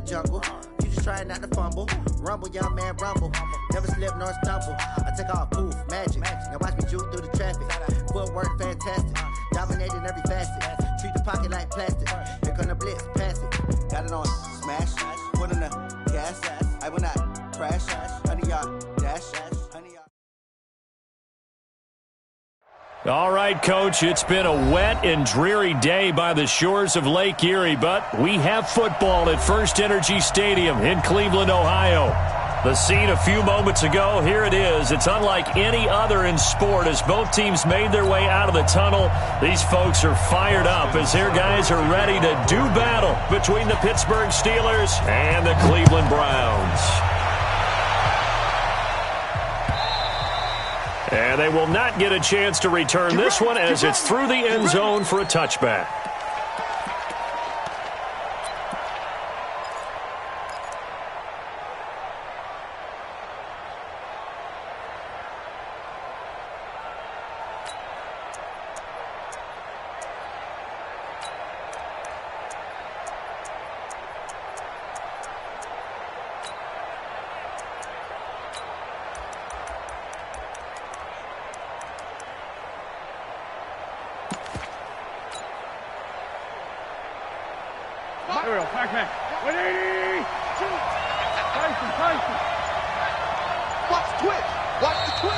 the jungle. You just trying not to fumble. Rumble, young man, rumble. Never slip nor stumble. I take off, poof, magic. Now watch me juke through the traffic. Footwork fantastic. Dominating every facet. Treat the pocket like plastic. Here come the blitz, pass it. Got it on smash. Put in the gas. I will not crash. Honey, y'all dash. All right, Coach, it's been a wet and dreary day by the shores of Lake Erie, but we have football at First Energy Stadium in Cleveland, Ohio. The scene a few moments ago, here it is. It's unlike any other in sport as both teams made their way out of the tunnel. These folks are fired up as their guys are ready to do battle between the Pittsburgh Steelers and the Cleveland Browns. And they will not get a chance to return this one as it's through the end zone for a touchback.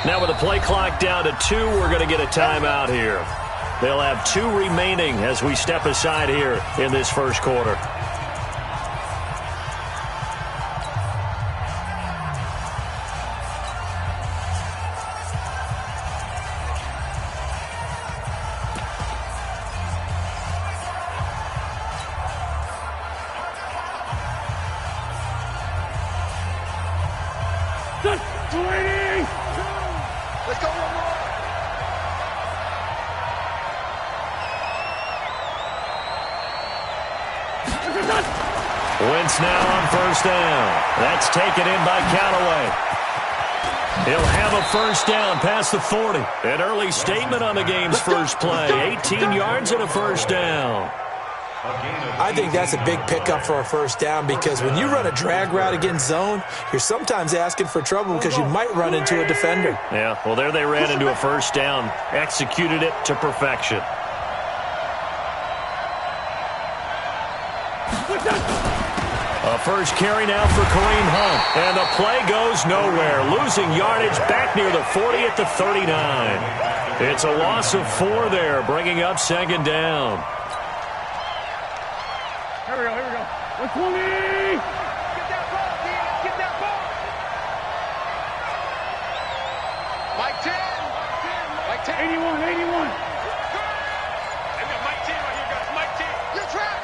Now with the play clock down to 2, we're going to get a timeout here. They'll have 2 remaining as we step aside here in this first quarter. Wentz now on first down. That's taken in by Callaway. He'll have a first down past the 40. An early statement on the game's first play. 18 yards and a first down. I think that's a big pickup for a first down because when you run a drag route against zone, you're sometimes asking for trouble because you might run into a defender. Yeah, well, there they ran into a first down. Executed it to perfection. A first carry now for Kareem Hunt. And the play goes nowhere. Losing yardage back near the 40 at the 39. It's a loss of 4 there, bringing up second down. Here we go. 120! Get that ball, Dean. Get that ball. Mike 10. 81. I got Mike 10 right here, guys. Mike 10. Good trap.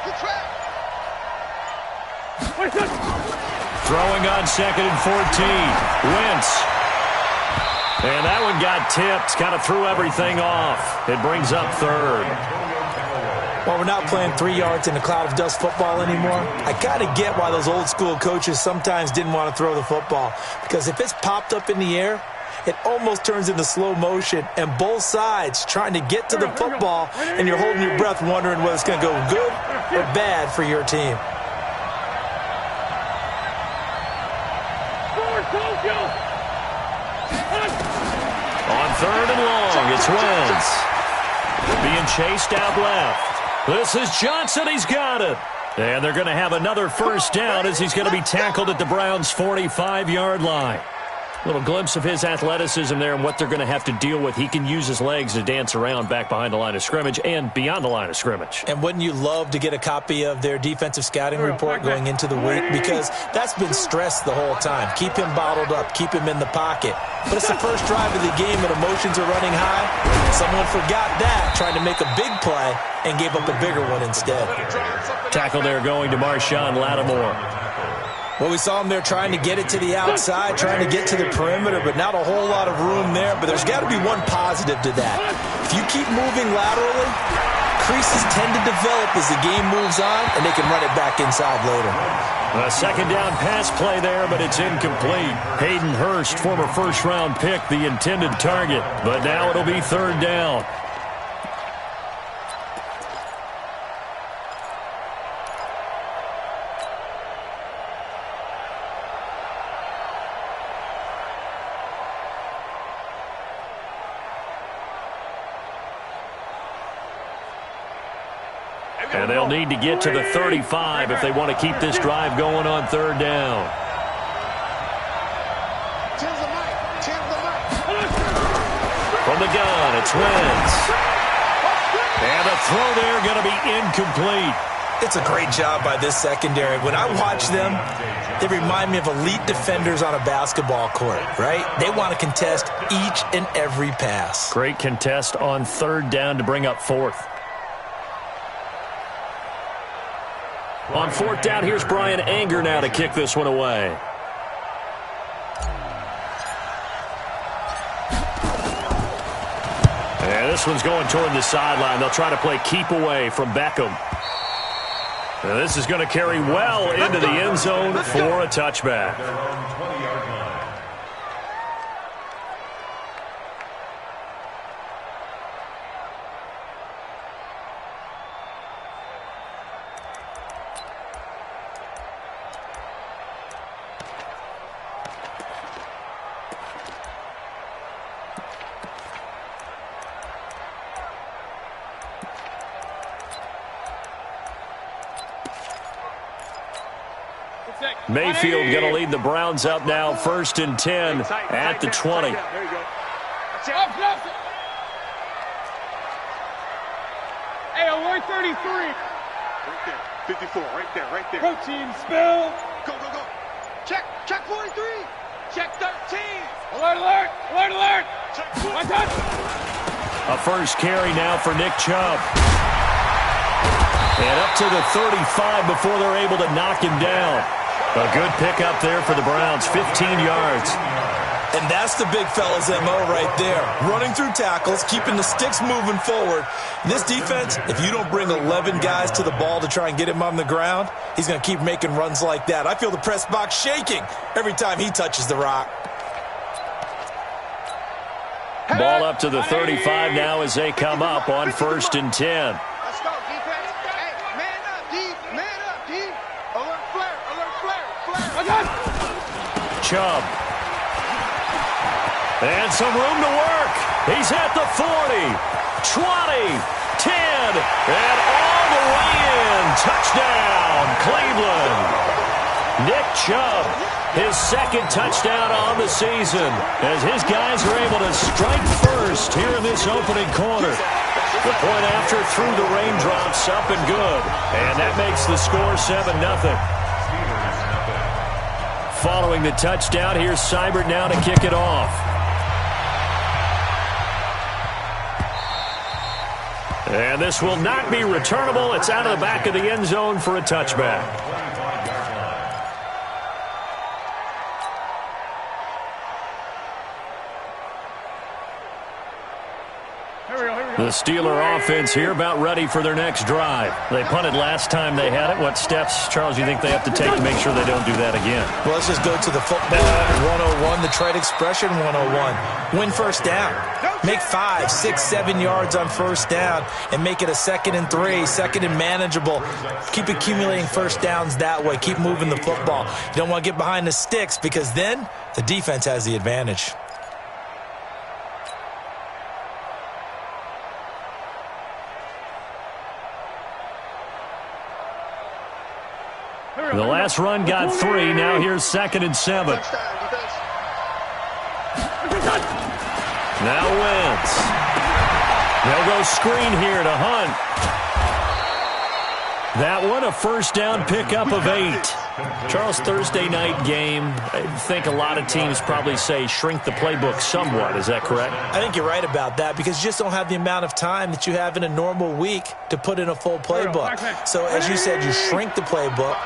Throwing on second and 14. Wentz. And that one got tipped. Kind of threw everything off. It brings up third. Well, we're not playing 3 yards in a cloud of dust football anymore. I kind of get why those old school coaches sometimes didn't want to throw the football. Because if it's popped up in the air, it almost turns into slow motion. And both sides trying to get to the football, and you're holding your breath wondering whether it's going to go good or bad for your team. On third and long, it's Wentz. Being chased out left. This is Johnson. He's got it. And they're going to have another first down as he's going to be tackled at the Browns' 45-yard line. A little glimpse of his athleticism there and what they're going to have to deal with. He can use his legs to dance around back behind the line of scrimmage and beyond the line of scrimmage. And wouldn't you love to get a copy of their defensive scouting report going into the week? Because that's been stressed the whole time. Keep him bottled up. Keep him in the pocket. But it's the first drive of the game and emotions are running high. Someone forgot that, trying to make a big play, and gave up a bigger one instead. Tackle there going to Marshawn Lattimore. Well, we saw him there trying to get it to the outside, trying to get to the perimeter, but not a whole lot of room there. But there's got to be one positive to that. If you keep moving laterally, creases tend to develop as the game moves on, and they can run it back inside later. A second down pass play there, but it's incomplete. Hayden Hurst, former first-round pick, the intended target. But now it'll be third down. And they'll need to get to the 35 if they want to keep this drive going on third down. From the gun, it's Wentz. And the throw there going to be incomplete. It's a great job by this secondary. When I watch them, they remind me of elite defenders on a basketball court, right? They want to contest each and every pass. Great contest on third down to bring up fourth. On fourth down, here's Brian Anger now to kick this one away. And this one's going toward the sideline. They'll try to play keep away from Beckham. And this is going to carry well into the end zone for a touchback. Mayfield going to lead the Browns up now, 1st and 10 at the 20. There you go. Hey, alert 33. Right there. 54, right there. Protein spill. Go. Check 43. Check 13. Alert. Check 1 touch. A first carry now for Nick Chubb. And up to the 35 before they're able to knock him down. A good pickup there for the Browns, 15 yards. And that's the big fella's MO right there. Running through tackles, keeping the sticks moving forward. This defense, if you don't bring 11 guys to the ball to try and get him on the ground, he's going to keep making runs like that. I feel the press box shaking every time he touches the rock. Ball up to the 35 now as they come up on 1st and 10. Let's go, defense. Hey, man up, D. Alert flare. Chubb. And some room to work. He's at the 40, 20, 10, and all the way in. Touchdown, Cleveland. Nick Chubb, his 2nd touchdown on the season, as his guys are able to strike first here in this opening quarter. The point after through the raindrops, up and good. And that makes the score 7-0. Following the touchdown, here's Seibert now to kick it off. And this will not be returnable. It's out of the back of the end zone for a touchback. The Steeler offense here about ready for their next drive. They punted last time they had it. What steps, Charles, do you think they have to take to make sure they don't do that again? Well, let's just go to the football 101, the trade expression 101. Win first down. Make 5, 6, 7 yards on first down and make it a 2nd and 3, 2nd and manageable. Keep accumulating first downs that way. Keep moving the football. You don't want to get behind the sticks because then the defense has the advantage. The last run got 3. Now here's 2nd and 7. Now Wentz. They'll go screen here to Hunt. That one, a first down pickup of 8. Charles, Thursday night game, I think a lot of teams probably say shrink the playbook somewhat. Is that correct? I think you're right about that because you just don't have the amount of time that you have in a normal week to put in a full playbook. So as you said, you shrink the playbook.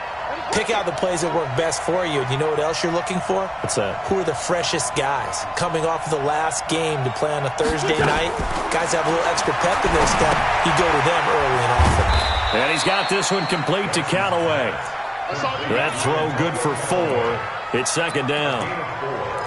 Pick out the plays that work best for you. And you know what else you're looking for? What's that? Who are the freshest guys coming off of the last game to play on a Thursday night? Guys have a little extra pep in their step. You go to them early and often. And he's got this one complete to Callaway. That throw good for 4. It's 2nd down.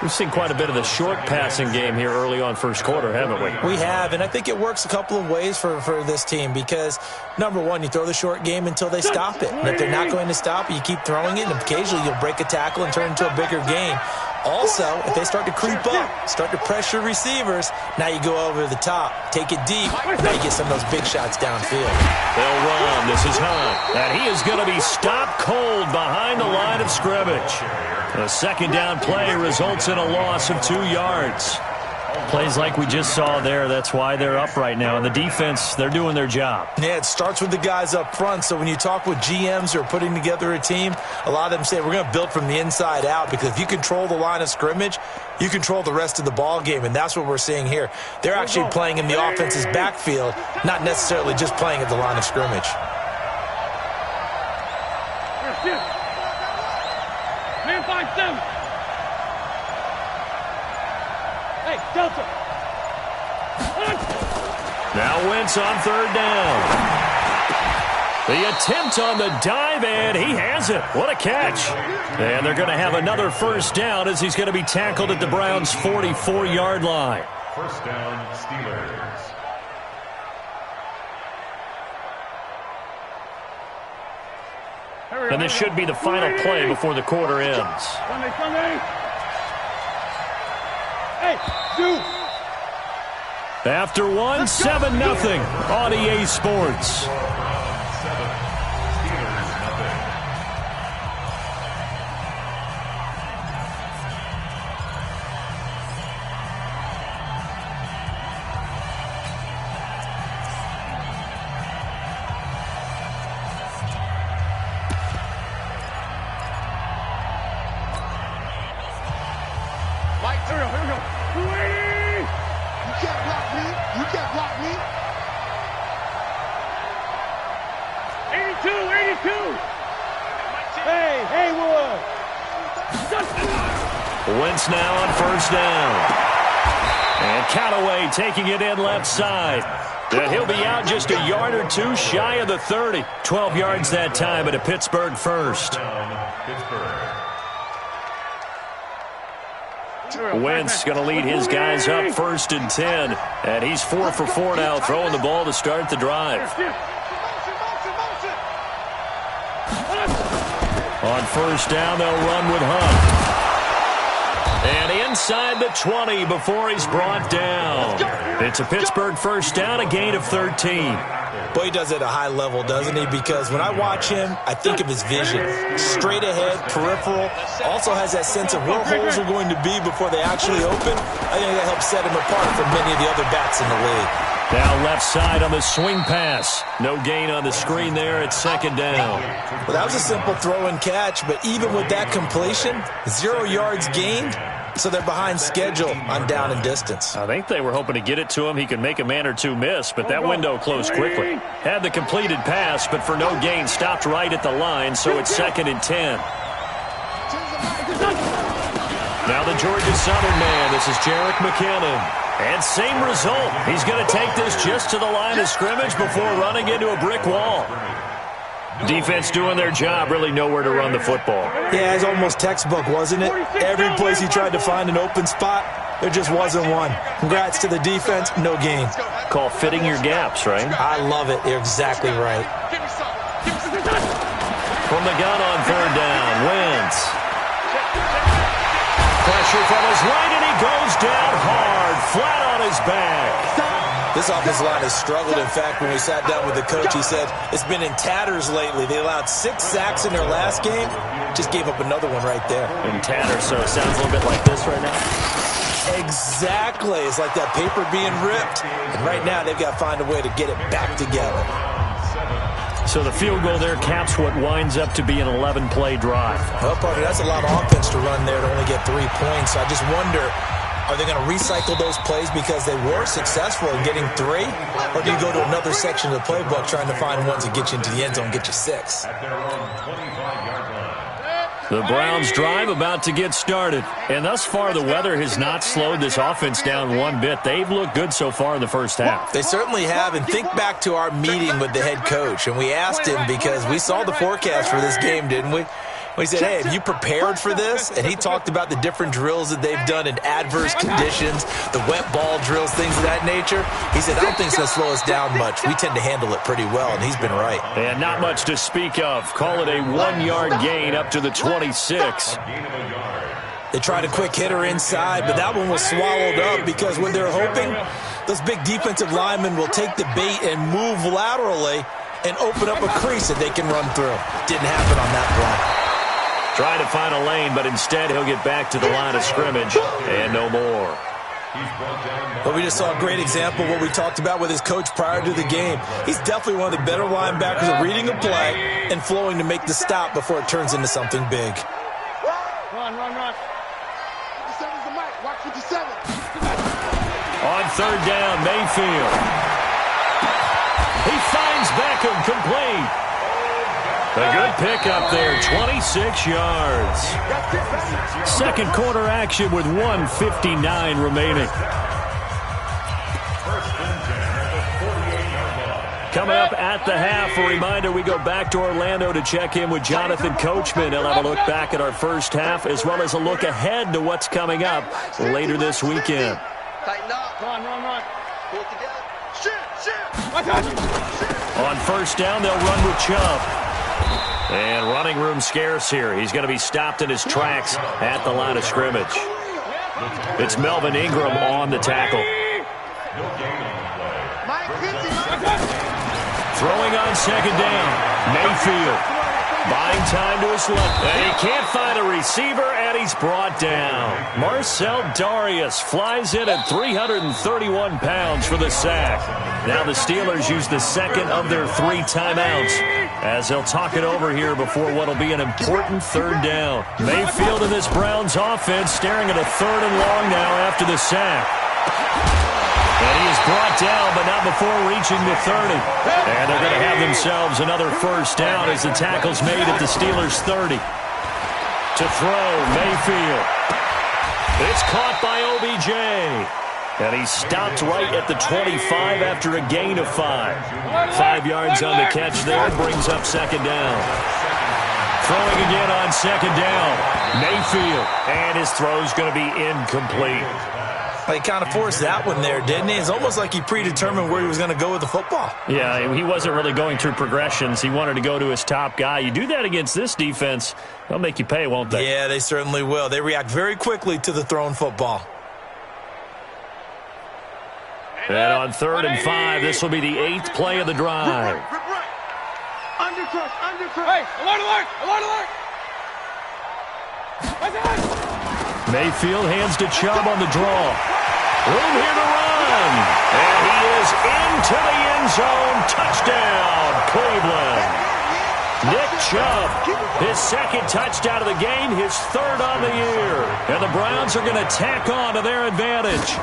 We've seen quite a bit of the short passing game here early on first quarter, haven't we? We have, and I think it works a couple of ways for this team because, number one, you throw the short game until they stop it. And if they're not going to stop it, you keep throwing it, and occasionally you'll break a tackle and turn it into a bigger game. Also, if they start to creep up, start to pressure receivers, now you go over the top, take it deep, now you get some of those big shots downfield. They'll run. This is Hunt. And he is going to be stopped cold behind the line of scrimmage. A second down play results in a loss of 2 yards. Plays like we just saw there. That's why they're up right now. And the defense, they're doing their job. Yeah, it starts with the guys up front. So when you talk with GMs who are putting together a team, a lot of them say we're going to build from the inside out, because if you control the line of scrimmage, you control the rest of the ball game, and that's what we're seeing here. They're actually playing in the offense's backfield, not necessarily just playing at the line of scrimmage. Man 5-7. Hey, Delta. Now Wentz on third down. The attempt on the dive, and he has it. What a catch. And they're going to have another first down as he's going to be tackled at the Browns' 44-yard line. First down, Steelers. And this should be the final play before the quarter ends. Sunday. Hey, shoot. After one, 7-0 on EA Sports. Wentz now on first down. And Callaway taking it in left side. And he'll be out just a yard or two shy of the 30. 12 yards that time at a Pittsburgh first. Wentz going to lead his guys up 1st and 10. And he's 4 for 4 now, throwing the ball to start the drive. On first down, they'll run with Hunt. And inside the 20 before he's brought down. It's a Pittsburgh first down, a gain of 13. Boy, he does it at a high level, doesn't he? Because when I watch him, I think of his vision. Straight ahead, peripheral. Also has that sense of where holes are going to be before they actually open. I think that helps set him apart from many of the other backs in the league. Now left side on the swing pass. No gain on the screen there. It's second down. Well, that was a simple throw and catch, but even with that completion, 0 yards gained. So they're behind schedule on down and distance. I think they were hoping to get it to him. He could make a man or two miss, but that window closed quickly. Had the completed pass, but for no gain, stopped right at the line, so it's 2nd and 10. Now the Georgia Southern man. This is Jerick McKinnon. And same result. He's going to take this just to the line of scrimmage before running into a brick wall. Defense doing their job, really nowhere to run the football. Yeah, it's almost textbook, wasn't it? Every place he tried to find an open spot, there just wasn't one. Congrats to the defense, no gain. Call fitting your gaps, right? I love it. You're exactly right. From the gun on third down, Wentz. Pressure from his right, and he goes down hard, flat on his back. This offensive line has struggled. In fact, when we sat down with the coach, he said it's been in tatters lately. They allowed 6 sacks in their last game. Just gave up another one right there. In tatters, so it sounds a little bit like this right now. Exactly. It's like that paper being ripped. And right now, they've got to find a way to get it back together. So the field goal there caps what winds up to be an 11-play drive. Well, partner, that's a lot of offense to run there to only get 3 points. So I just wonder, are they going to recycle those plays because they were successful in getting 3? Or do you go to another section of the playbook trying to find ones that get you into the end zone and get you 6? The Browns drive about to get started. And thus far, the weather has not slowed this offense down one bit. They've looked good so far in the first half. They certainly have. And think back to our meeting with the head coach. And we asked him because we saw the forecast for this game, didn't we? We said, hey, have you prepared for this? And he talked about the different drills that they've done in adverse conditions, the wet ball drills, things of that nature. He said, I don't think it's going to slow us down much. We tend to handle it pretty well, and he's been right. And not much to speak of. Call it a 1-yard gain up to the 26. They tried a quick hitter inside, but that one was swallowed up because when they're hoping, those big defensive linemen will take the bait and move laterally and open up a crease that they can run through. Didn't happen on that play. Trying to find a lane, but instead he'll get back to the line of scrimmage and no more. But we just saw a great example of what we talked about with his coach prior to the game. He's definitely one of the better linebackers at reading a play and flowing to make the stop before it turns into something big. Run. 57's the mic. Watch 57. On third down, Mayfield. He finds Beckham complete. A good pickup there, 26 yards. Second quarter action with 1:59 remaining. Coming up at the half, a reminder, we go back to Orlando to check in with Jonathan Coachman. He'll have a look back at our first half as well as a look ahead to what's coming up later this weekend. Tighten up. Run. Pull it together. Shoot. On first down, they'll run with Chubb. And running room scarce here. He's going to be stopped in his tracks at the line of scrimmage. It's Melvin Ingram on the tackle. Throwing on second down. Mayfield buying time to his left. And he can't find a receiver, and he's brought down. Marcel Darius flies in at 331 pounds for the sack. Now the Steelers use the second of their 3 timeouts as they'll talk it over here before what will be an important third down. Mayfield in this Browns offense staring at a third and long now after the sack. And he is brought down, but not before reaching the 30. And they're going to have themselves another first down as the tackle's made at the Steelers' 30. To throw, Mayfield. It's caught by OBJ. And he's stopped right at the 25 after a gain of 5. 5 yards on the catch there, brings up second down. Throwing again on second down. Mayfield. And his throw's going to be incomplete. He kind of forced that one there, didn't he? It's almost like he predetermined where he was going to go with the football. Yeah, he wasn't really going through progressions. He wanted to go to his top guy. You do that against this defense, they'll make you pay, won't they? Yeah, they certainly will. They react very quickly to the thrown football. And on third and 5, this will be the 8th play of the drive. Undercut. Hey, alert. Mayfield hands to Chubb on the draw. Room here to run. And he is into the end zone. Touchdown, Cleveland. Nick Chubb, his second touchdown of the game, his third on the year. And the Browns are going to tack on to their advantage.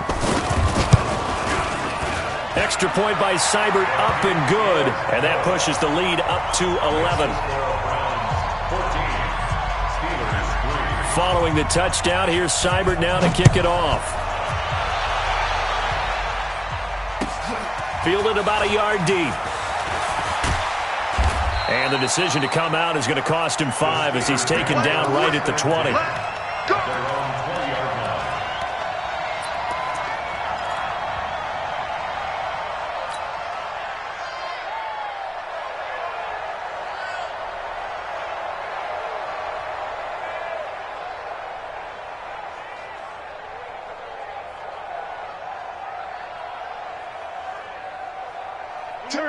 Extra point by Seibert up and good. And that pushes the lead up to 11. Following the touchdown, here's Seibert now to kick it off. Fielded about a yard deep. And the decision to come out is going to cost him 5 as he's taken down right at the 20.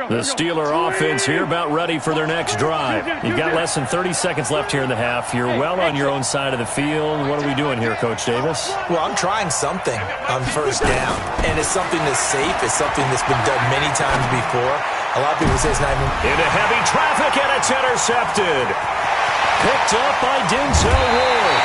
The Steeler offense here about ready for their next drive. You've got less than 30 seconds left here in the half. You're well on your own side of the field. What are we doing here, Coach Davis? Well, I'm trying something on first down, and it's something that's safe. It's something that's been done many times before. A lot of people say it's not even... Into heavy traffic, and it's intercepted. Picked up by Denzel Ward.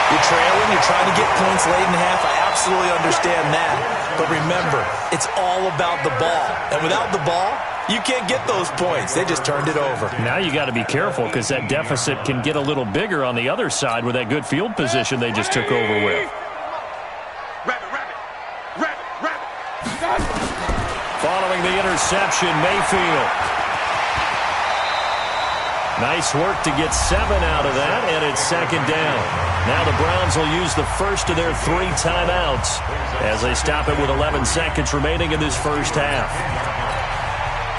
You're trailing, you're trying to get points late in the half. I absolutely understand that. But remember, it's all about the ball. And without the ball, you can't get those points. They just turned it over. Now you got to be careful because that deficit can get a little bigger on the other side with that good field position they just took over with. Rabbit. Following the interception, Mayfield. Nice work to get 7 out of that, and it's second down. Now the Browns will use the first of their 3 timeouts as they stop it with 11 seconds remaining in this first half.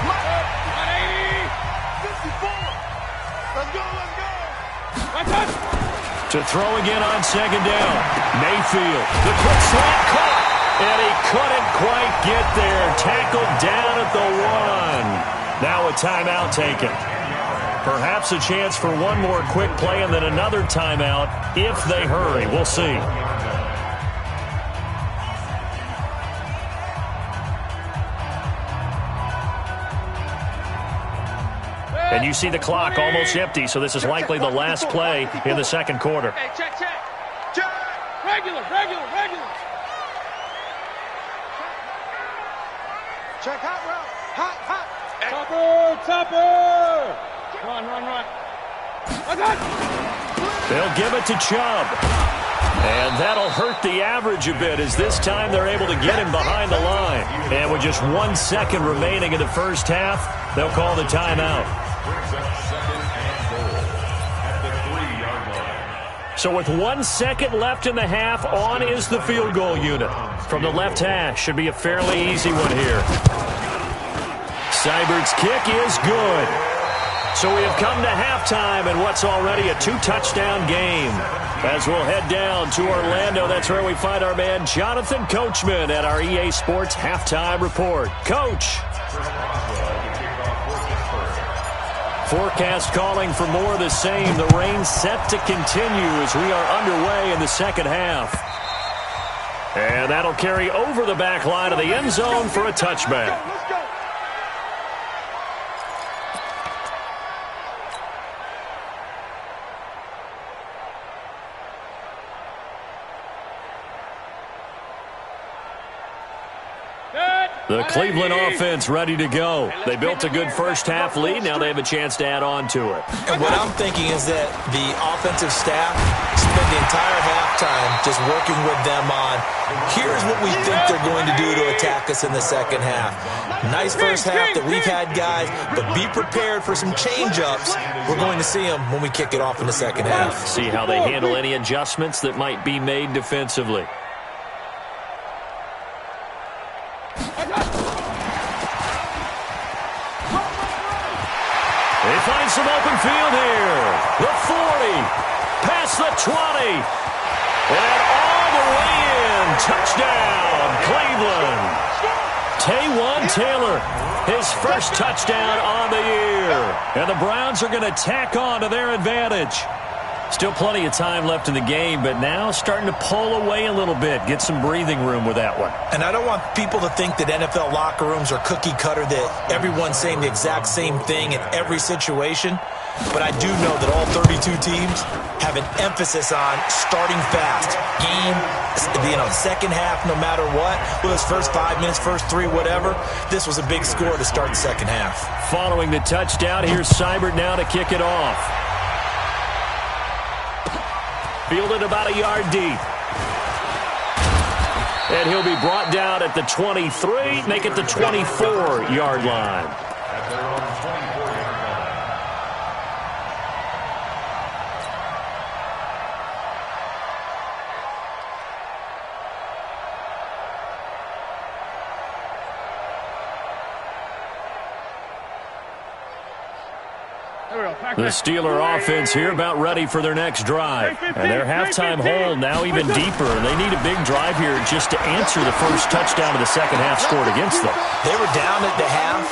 180, 54. Let's go. To throw again on second down. Mayfield. The quick slant caught. And he couldn't quite get there. Tackled down at the 1. Now a timeout taken. Perhaps a chance for one more quick play and then another timeout if they hurry. We'll see. And you see the clock almost empty, so this is likely the last play in the second quarter. Hey, check. Regular. Check hot route. Hot. Topper. Run. They'll give it to Chubb. And that'll hurt the average a bit as this time they're able to get him behind the line. And with just 1 second remaining in the first half, they'll call the timeout. So with 1 second left in the half, on is the field goal unit. From the left hash, should be a fairly easy one here. Seibert's kick is good. So we have come to halftime in what's already a 2-touchdown game. As we'll head down to Orlando, that's where we find our man Jonathan Coachman at our EA Sports Halftime Report. Coach. Forecast calling for more of the same. The rain set to continue as we are underway in the second half. And that'll carry over the back line of the end zone for a touchback. The Cleveland offense ready to go. They built a good first-half lead. Now they have a chance to add on to it. And what I'm thinking is that the offensive staff spend the entire halftime just working with them on, here's what we think they're going to do to attack us in the second half. Nice first half that we've had, guys, but be prepared for some change-ups. We're going to see them when we kick it off in the second half. See how they handle any adjustments that might be made defensively. They find some open field here. The 40, past the 20, and all the way in. Touchdown, Cleveland. Taywan Taylor, his first touchdown on the year. And the Browns are going to tack on to their advantage. Still plenty of time left in the game, but now starting to pull away a little bit. Get some breathing room with that one. And I don't want people to think that NFL locker rooms are cookie cutter, that everyone's saying the exact same thing in every situation. But I do know that all 32 teams have an emphasis on starting fast. Second half, no matter what. Whether it's first 5 minutes, first 3, whatever. This was a big score to start the second half. Following the touchdown, here's Seibert now to kick it off. Fielded about a yard deep. And he'll be brought down at the 23, make it the 24-yard line. The Steeler offense here about ready for their next drive. And their halftime hole now even deeper. And they need a big drive here just to answer the first touchdown of the second half scored against them. They were down at the half.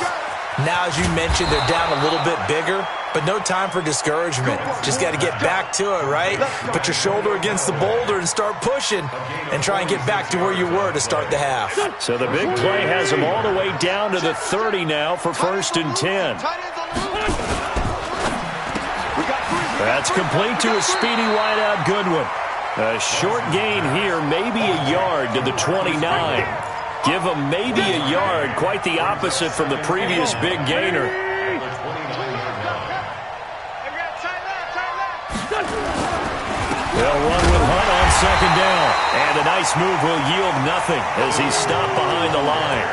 Now, as you mentioned, they're down a little bit bigger. But no time for discouragement. Just got to get back to it, right? Put your shoulder against the boulder and start pushing. And try and get back to where you were to start the half. So the big play has them all the way down to the 30 now for 1st and 10. That's complete to a speedy wideout Goodwin. A short gain here, maybe a yard to the 29. Give him maybe a yard, quite the opposite from the previous big gainer. They'll run with Hunt on second down. And a nice move will yield nothing as he's stopped behind the line.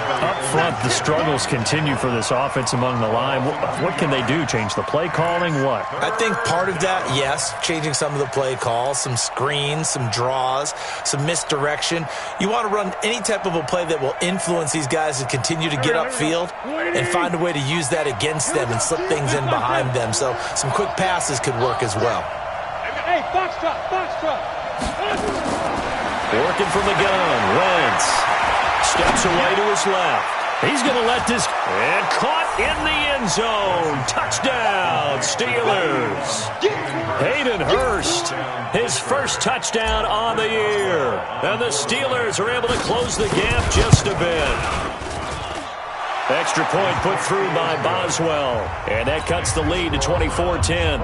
Up front, the struggles continue for this offense among the line. What can they do? Change the play calling? What? I think part of that, yes, changing some of the play calls, some screens, some draws, some misdirection. You want to run any type of a play that will influence these guys to continue to get upfield and find a way to use that against them and slip things in behind them. So some quick passes could work as well. Hey, box truck, box truck. Working from the gun. Wentz steps away to his left. He's going to let this... And caught in the end zone. Touchdown, Steelers. Hayden Hurst, his first touchdown on the year. And the Steelers are able to close the gap just a bit. Extra point put through by Boswell. And that cuts the lead to 24-10.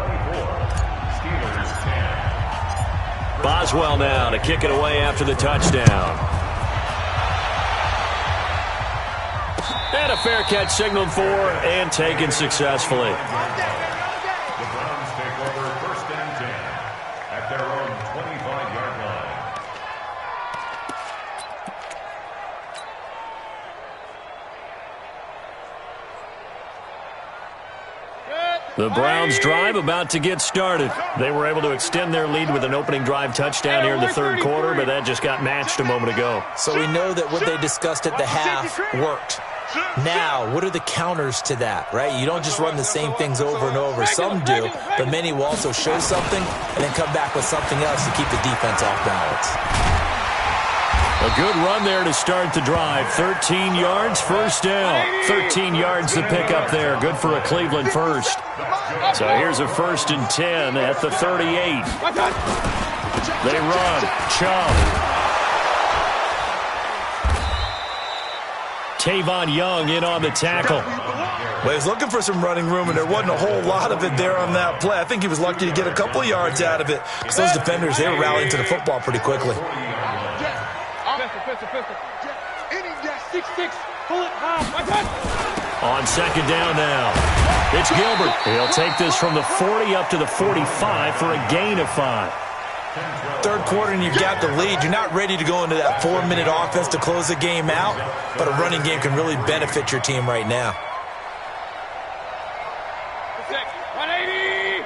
Boswell now to kick it away after the touchdown. And a fair catch signaled for and taken successfully. The Browns take over 1st and 10 at their own 25-yard line. The Browns drive about to get started. They were able to extend their lead with an opening drive touchdown here in the third quarter, but that just got matched a moment ago. So we know that what they discussed at the half worked. Now, what are the counters to that, right? You don't just run the same things over and over. Some do, but many will also show something and then come back with something else to keep the defense off balance. A good run there to start the drive. 13 yards, first down. 13 yards to pick up there. Good for a Cleveland first. So here's a 1st and 10 at the 38. They run. Chubb. Tavon Young in on the tackle. Well, he was looking for some running room, and there wasn't a whole lot of it there on that play. I think he was lucky to get a couple of yards out of it because those defenders, they were rallying to the football pretty quickly. On second down now. It's Gilbert. He'll take this from the 40 up to the 45 for a gain of 5. Third quarter and you've got the lead. You're not ready to go into that 4-minute offense to close the game out, but a running game can really benefit your team right now. 180.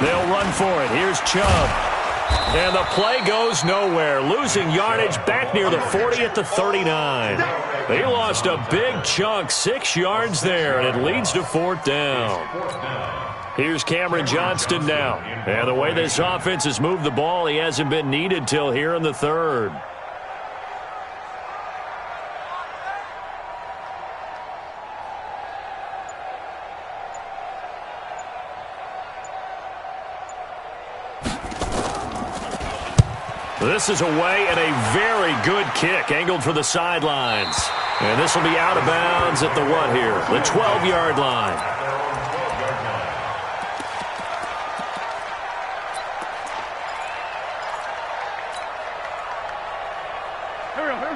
They'll run for it. Here's Chubb. And the play goes nowhere. Losing yardage back near the 40 at the 39. They lost a big chunk, 6 yards there, and it leads to 4th down. Here's Cameron Johnston now. And the way this offense has moved the ball, he hasn't been needed till here in the third. This is away and a very good kick angled for the sidelines. And this will be out of bounds at the what here? The 12-yard line.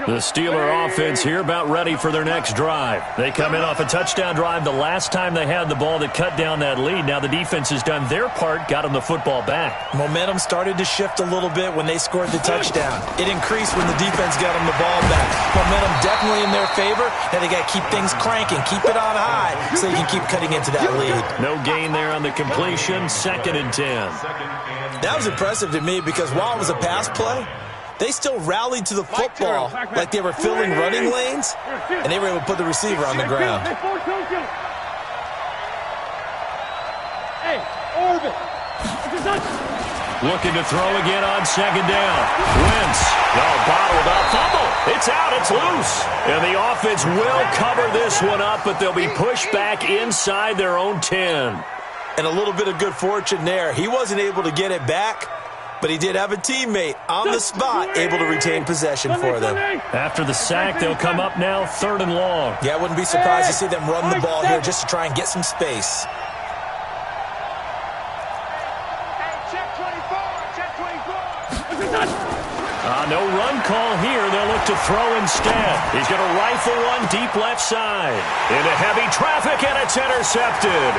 The Steeler offense here about ready for their next drive. They come in off a touchdown drive the last time they had the ball that cut down that lead. Now the defense has done their part, got them the football back. Momentum started to shift a little bit when they scored the touchdown. It increased when the defense got them the ball back. Momentum definitely in their favor. Now they got to keep things cranking, keep it on high so you can keep cutting into that lead. No gain there on the completion, 2nd and 10. That was impressive to me because while it was a pass play, they still rallied to the football like they were filling running lanes, and they were able to put the receiver on the ground. Looking to throw again on second down. Wentz. No, bottled up. Fumble. It's out. It's loose. And the offense will cover this one up, but they'll be pushed back inside their own 10. And a little bit of good fortune there. He wasn't able to get it back, but he did have a teammate on the spot able to retain possession for them. After the sack, they'll come up now 3rd and long. Yeah, I wouldn't be surprised to see them run the ball here just to try and get some space. No run call here. They'll look to throw instead. He's going to rifle one deep left side. Into heavy traffic, and it's intercepted.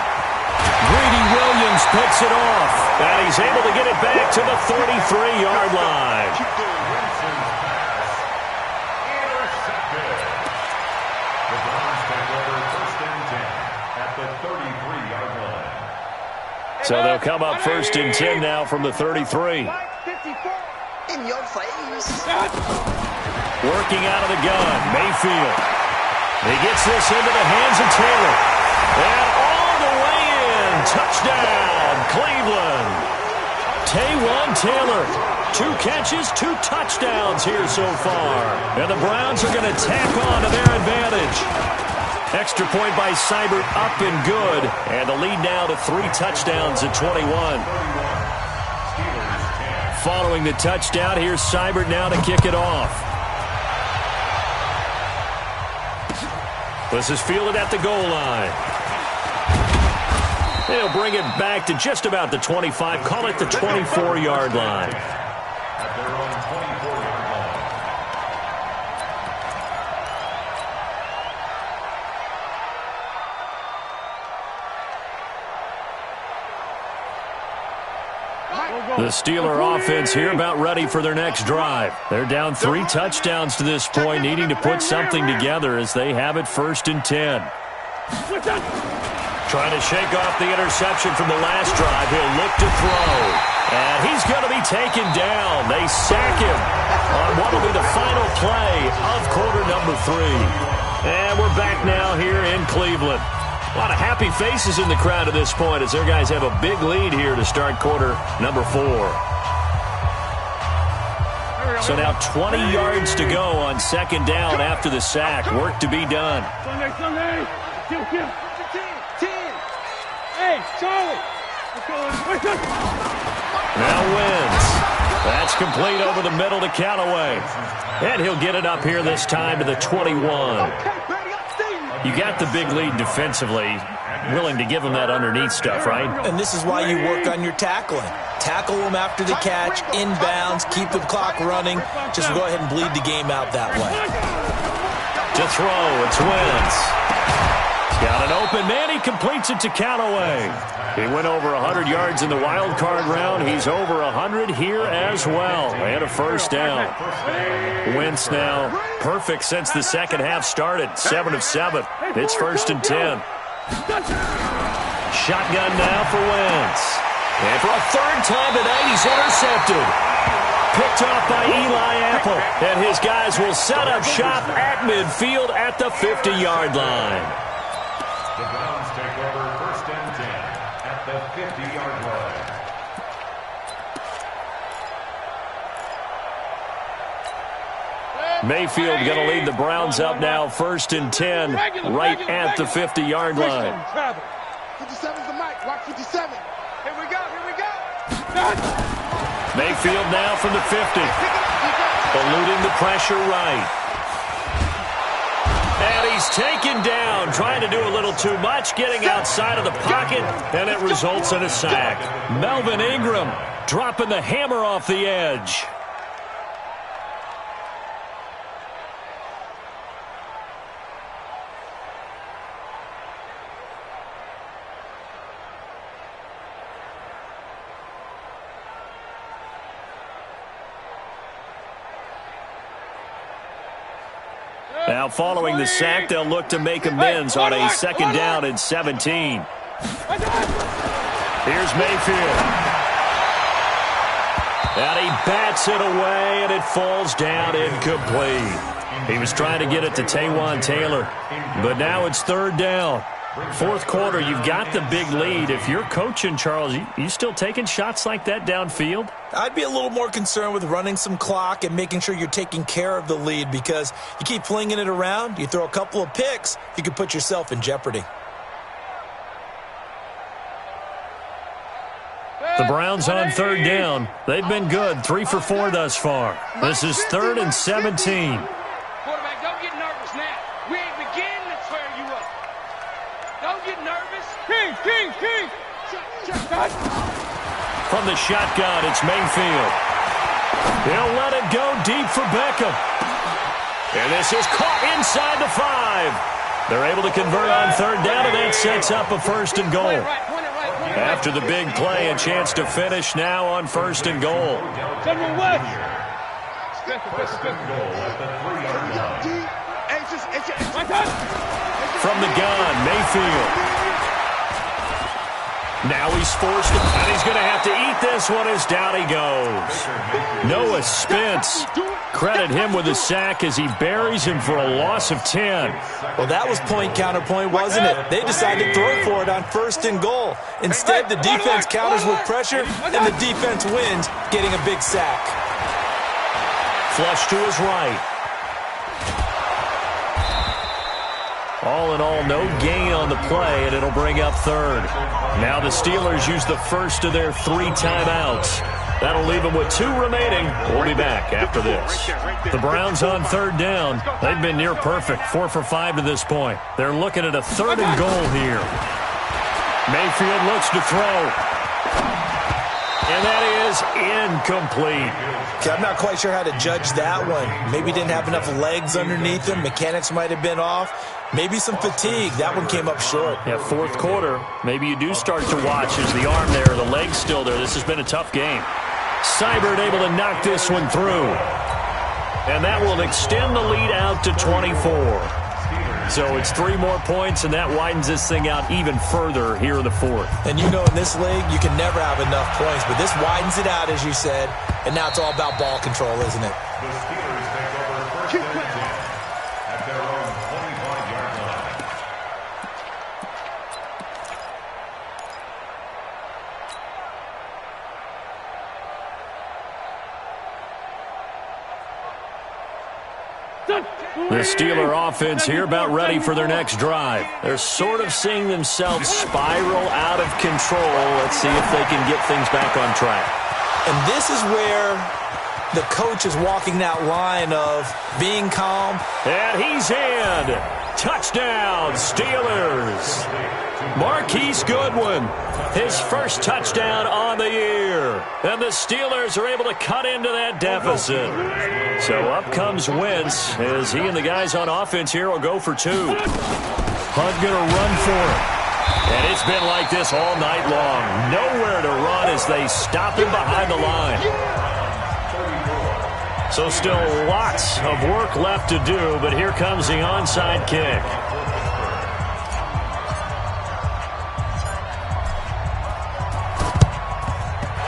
Greedy Williams picks it off, and he's able to get it back to the 33-yard line. The Browns take over 1st and 10 at the 33-yard line. So they'll come up 1st and 10 now from the 33. In your face. Working out of the gun, Mayfield. He gets this into the hands of Taylor. Taylor. 2 catches, 2 touchdowns here so far. And the Browns are going to tack on to their advantage. Extra point by Seibert up and good. And the lead now to 3 touchdowns at 21. Following the touchdown, here's Seibert now to kick it off. This is fielded at the goal line. He'll bring it back to just about the 25. Call it the 24-yard line. At their own 24-yard line. The Steeler offense here about ready for their next drive. They're down 3 touchdowns to this point, needing to put something together as they have it 1st and 10. Trying to shake off the interception from the last drive. He'll look to throw. And he's going to be taken down. They sack him on what will be the final play of quarter number 3. And we're back now here in Cleveland. A lot of happy faces in the crowd at this point as their guys have a big lead here to start quarter number 4. So now 20 yards to go on 2nd down after the sack. Work to be done. Sunday. Hey, Charlie. Now wins. That's complete over the middle to Callaway. And he'll get it up here this time to the 21. You got the big lead defensively. Willing to give him that underneath stuff, right? And this is why you work on your tackling. Tackle them after the catch, inbounds, keep the clock running. Just go ahead and bleed the game out that way. To throw, it's Wentz. He's got an open man. He completes it to Callaway. He went over 100 yards in the wild card round. He's over 100 here as well. And a 1st down. Wentz now perfect since the second half started. 7 of 7. It's 1st and 10. Shotgun now for Wentz. And for a 3rd time today, he's intercepted. Picked off by Eli Apple. And his guys will set up shop at midfield at the 50-yard line. The Browns take over 1st and 10 at the 50-yard line. Mayfield going to lead the Browns up now 1st and 10 right at the 50-yard line. 57's the mic. Rock 57. Here we go. Mayfield now from the 50. Eluding the pressure right. And he's taken down, trying to do a little too much, getting outside of the pocket, and it results in a sack. Melvin Ingram dropping the hammer off the edge. Now following the sack, they'll look to make amends on a 2nd down and 17. Here's Mayfield. And he bats it away, and it falls down incomplete. He was trying to get it to Taywan Taylor, but now it's 3rd down. 4th quarter, you've got the big lead. If you're coaching, Charles, you still taking shots like that downfield? I'd be a little more concerned with running some clock and making sure you're taking care of the lead, because you keep flinging it around, you throw a couple of picks, you could put yourself in jeopardy. The Browns on 3rd down. They've been good, 3 for 4 thus far. This is 3rd and 17. Quarterback, don't get nervous now. We ain't beginning to tear you up. Don't get nervous. King. Check. From the shotgun, it's Mayfield. He'll let it go deep for Beckham. And this is caught inside the 5. They're able to convert on 3rd down, and that sets up a 1st and goal. After the big play, a chance to finish now on 1st and goal. General West. 1st and goal at the 3-yard line. From the gun, Mayfield. Now he's forced to, and he's going to have to eat this one as down he goes. Noah Spence, credit him with a sack as he buries him for a loss of 10. Well, that was point counterpoint, wasn't it? They decided to throw for it on 1st and goal. Instead, the defense counters with pressure, and the defense wins, getting a big sack. Flush to his right. All in all, no gain on the play, and it'll bring up 3rd. Now the Steelers use the first of their 3 timeouts. That'll leave them with 2 remaining. We'll be back after this. The Browns on 3rd down. They've been near perfect, 4 for 5 to this point. They're looking at a 3rd and goal here. Mayfield looks to throw. And that is incomplete. Okay, I'm not quite sure how to judge that one. Maybe didn't have enough legs underneath him. Mechanics might have been off. Maybe some fatigue. That one came up short. Yeah, 4th quarter. Maybe you do start to watch as the arm there, the leg's still there. This has been a tough game. Seibert able to knock this one through. And that will extend the lead out to 24. So it's 3 more points, and that widens this thing out even further here in the 4th. And you know in this league, you can never have enough points, but this widens it out, as you said, and now it's all about ball control, isn't it? The Steelers take over 1st and 10 at their own 25-yard line. The Steeler offense here about ready for their next drive. They're sort of seeing themselves spiral out of control. Let's see if they can get things back on track. And this is where the coach is walking that line of being calm. And he's in. Touchdown, Steelers. Marquise Goodwin, his first touchdown on the year. And the Steelers are able to cut into that deficit. So up comes Wentz as he and the guys on offense here will go for 2. Hunt going to run for it. And it's been like this all night long. Nowhere to run as they stop him behind the line. So still lots of work left to do, but here comes the onside kick.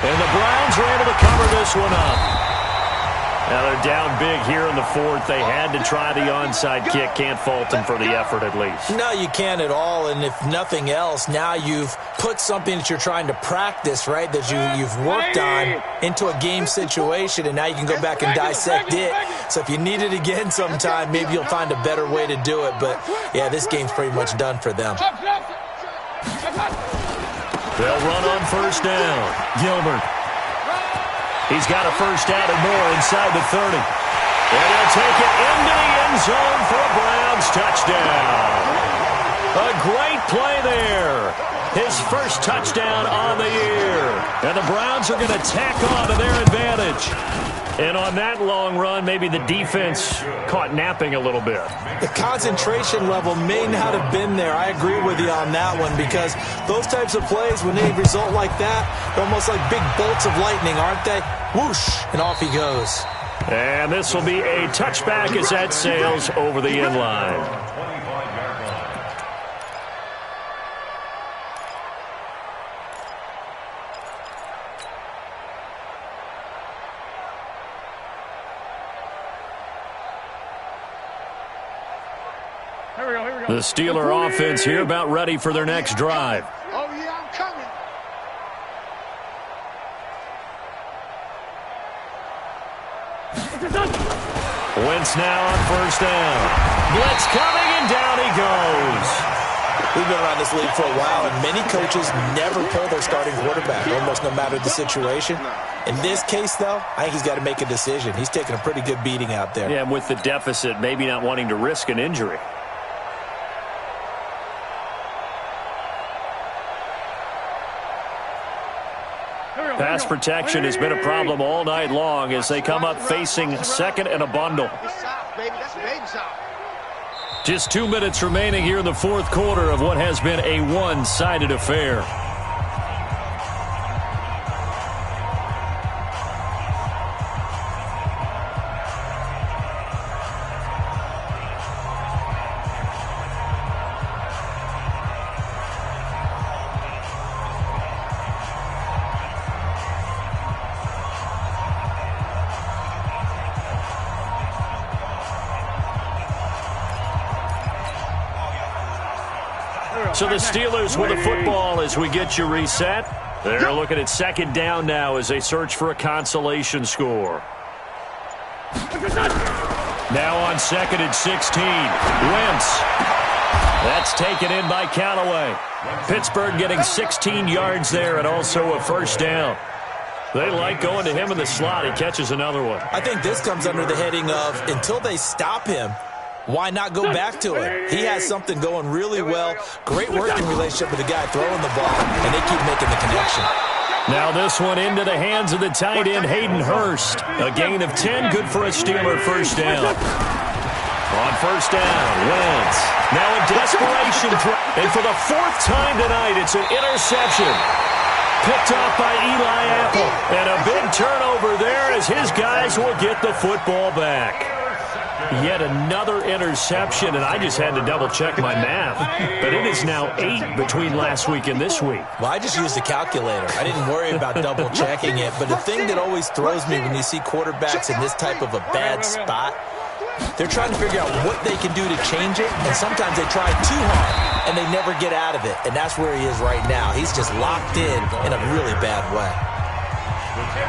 And the Browns are able to cover this one up. Now they're down big here in the 4th. They had to try the onside kick. Can't fault them for the effort at least. No, you can't at all. And if nothing else, now you've put something that you're trying to practice, right, that you've worked on into a game situation, and now you can go back and dissect it. So if you need it again sometime, maybe you'll find a better way to do it. But, yeah, this game's pretty much done for them. They'll run on 1st down. Gilbert. He's got a first down and more inside the 30. And he'll take it into the end zone for a Browns touchdown. A great play there. His first touchdown on the year. And the Browns are going to tack on to their advantage. And on that long run, maybe the defense caught napping a little bit. The concentration level may not have been there. I agree with you on that one, because those types of plays, when they result like that, they're almost like big bolts of lightning, aren't they? Whoosh, and off he goes. And this will be a touchback as that sails over the end line. The Steeler offense here about ready for their next drive. Oh, yeah, I'm coming. Wentz now on 1st down. Blitz coming, and down he goes. We've been around this league for a while, and many coaches never pull their starting quarterback, almost no matter the situation. In this case, though, I think he's got to make a decision. He's taking a pretty good beating out there. Yeah, and with the deficit, maybe not wanting to risk an injury. Pass protection has been a problem all night long as they come up facing 2nd and a bundle. Just 2 minutes remaining here in the 4th quarter of what has been a one-sided affair. So the Steelers with the football as we get you reset. They're looking at second down now as they search for a consolation score. Now on second and 16. Wentz. That's taken in by Callaway. Pittsburgh getting 16 yards there and also a first down. They like going to him in the slot. He catches another one. I think this comes under the heading of until they stop him, why not go back to it? He has something going really well. Great working relationship with the guy throwing the ball, and they keep making the connection. Now this one into the hands of the tight end, Hayden Hurst. A gain of 10, good for a Steeler first down. On first down, Wentz. Now a desperation throw. And for the fourth time tonight, it's an interception. Picked off by Eli Apple. And a big turnover there as his guys will get the football back. Yet another interception, and I just had to double-check my math. But it is now 8 between last week and this week. Well, I just used a calculator. I didn't worry about double-checking it. But the thing that always throws me when you see quarterbacks in this type of a bad spot, they're trying to figure out what they can do to change it, and sometimes they try too hard, and they never get out of it. And that's where he is right now. He's just locked in a really bad way.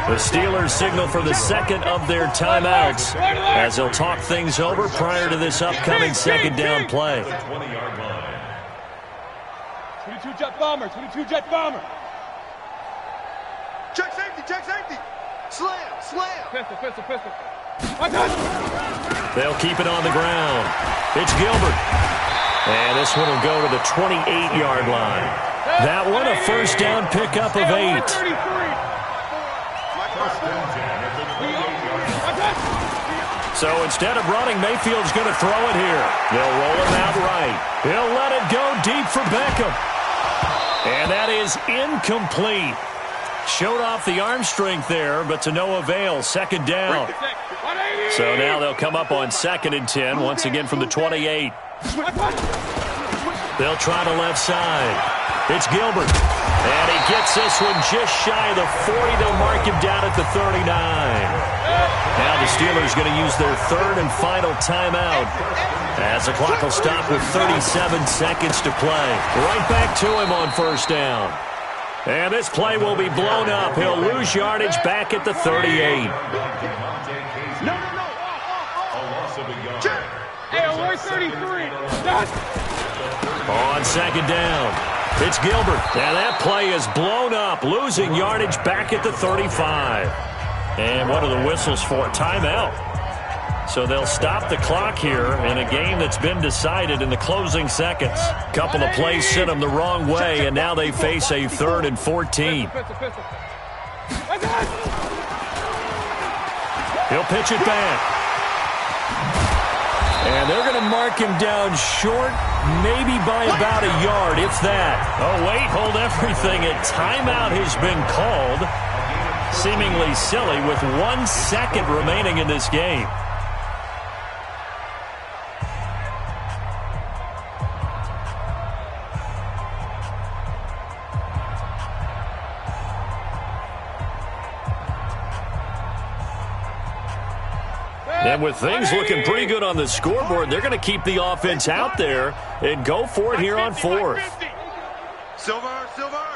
The Steelers signal for the second of their timeouts as they'll talk things over prior to this upcoming second down play. 22 jet bomber, 22 jet bomber. Check safety, check safety. Slam, slam. Pistol, pistol, pistol. They'll keep it on the ground. It's Gilbert. And this one will go to the 28-yard line. That one a first down pickup of 8. So instead of running, Mayfield's going to throw it here. They'll roll him out right. He'll let it go deep for Beckham. And that is incomplete. Showed off the arm strength there, but to no avail. Second down. So now they'll come up on second and 10, once again from the 28. They'll try the left side. It's Gilbert. And he gets this one just shy of the 40. They'll mark him down at the 39. Now the Steelers going to use their third and final timeout as the clock will stop with 37 seconds to play. Right back to him on first down. And this play will be blown up. He'll lose yardage back at the 38. Hey, 33. On second down, it's Gilbert. And that play is blown up, losing yardage back at the 35. And what are the whistles for? Timeout. So they'll stop the clock here in a game that's been decided in the closing seconds. Couple of plays sent them the wrong way, and now they face a 3rd and 14. He'll pitch it back. And they're going to mark him down short, maybe by about a yard, if that. Oh, wait, hold everything. A timeout has been called. Seemingly silly with 1 second remaining in this game. And with things looking pretty good on the scoreboard, they're going to keep the offense out there and go for it here on 4th. Silver, Silver.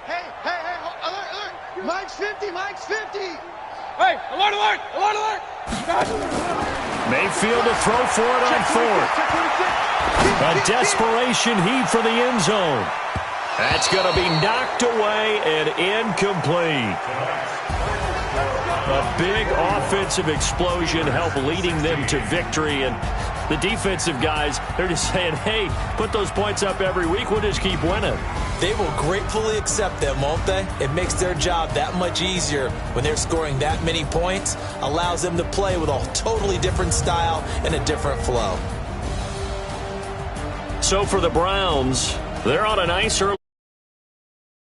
Hey, alert, alert. Mike's 50, Mike's 50. Hey, alert, alert, alert, alert. Mayfield to throw for it on 4th. A desperation heave for the end zone. That's going to be knocked away and incomplete. A big offensive explosion helped leading them to victory. And the defensive guys, they're just saying, hey, put those points up every week. We'll just keep winning. They will gratefully accept them, won't they? It makes their job that much easier when they're scoring that many points. Allows them to play with a totally different style and a different flow. So for the Browns, they're on a nice early